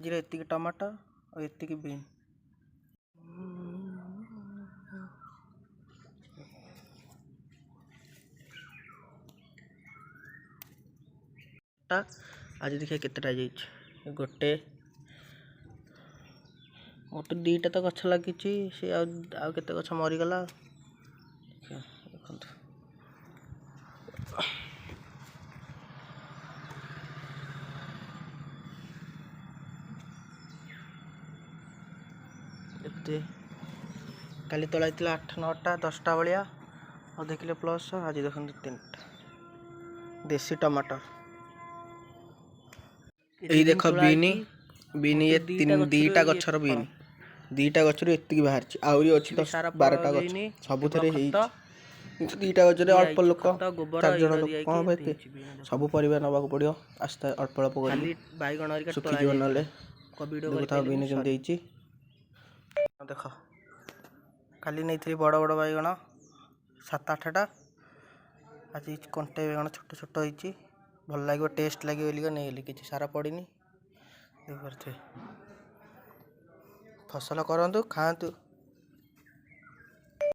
Zero एतिक tomato और एतिक been आज देखिए केतेटा जाइए गोटे मोर तो दीटा तो गछ लगी सी आउ केते गछ मरीगला देखते काली तोलाई 8 9टा 10टा भाया और देखिले प्लस आज देखते 3टा देसी टमाटर यही देख बीनी बीनी ये दीटा गछर बीनी दीटा गछर एतिक बाहर आहरी अच्छी 10-12टा गछ सबुथरे दीटा गछरे अल्प लोक 4 जण लोक कौन भाई सब परिवा नबाक पड़ो आस्ते अल्प अल्प कर सुखीजीव ना देखा बीनी केमती देख काली नहीं बड़ बड़ बैगण 7-8टा आज कंटे बैगण छोट छोट होती भल लगे टेस्ट लगे नहीं कि सारा पड़नी देखते फसल करूँ खातु।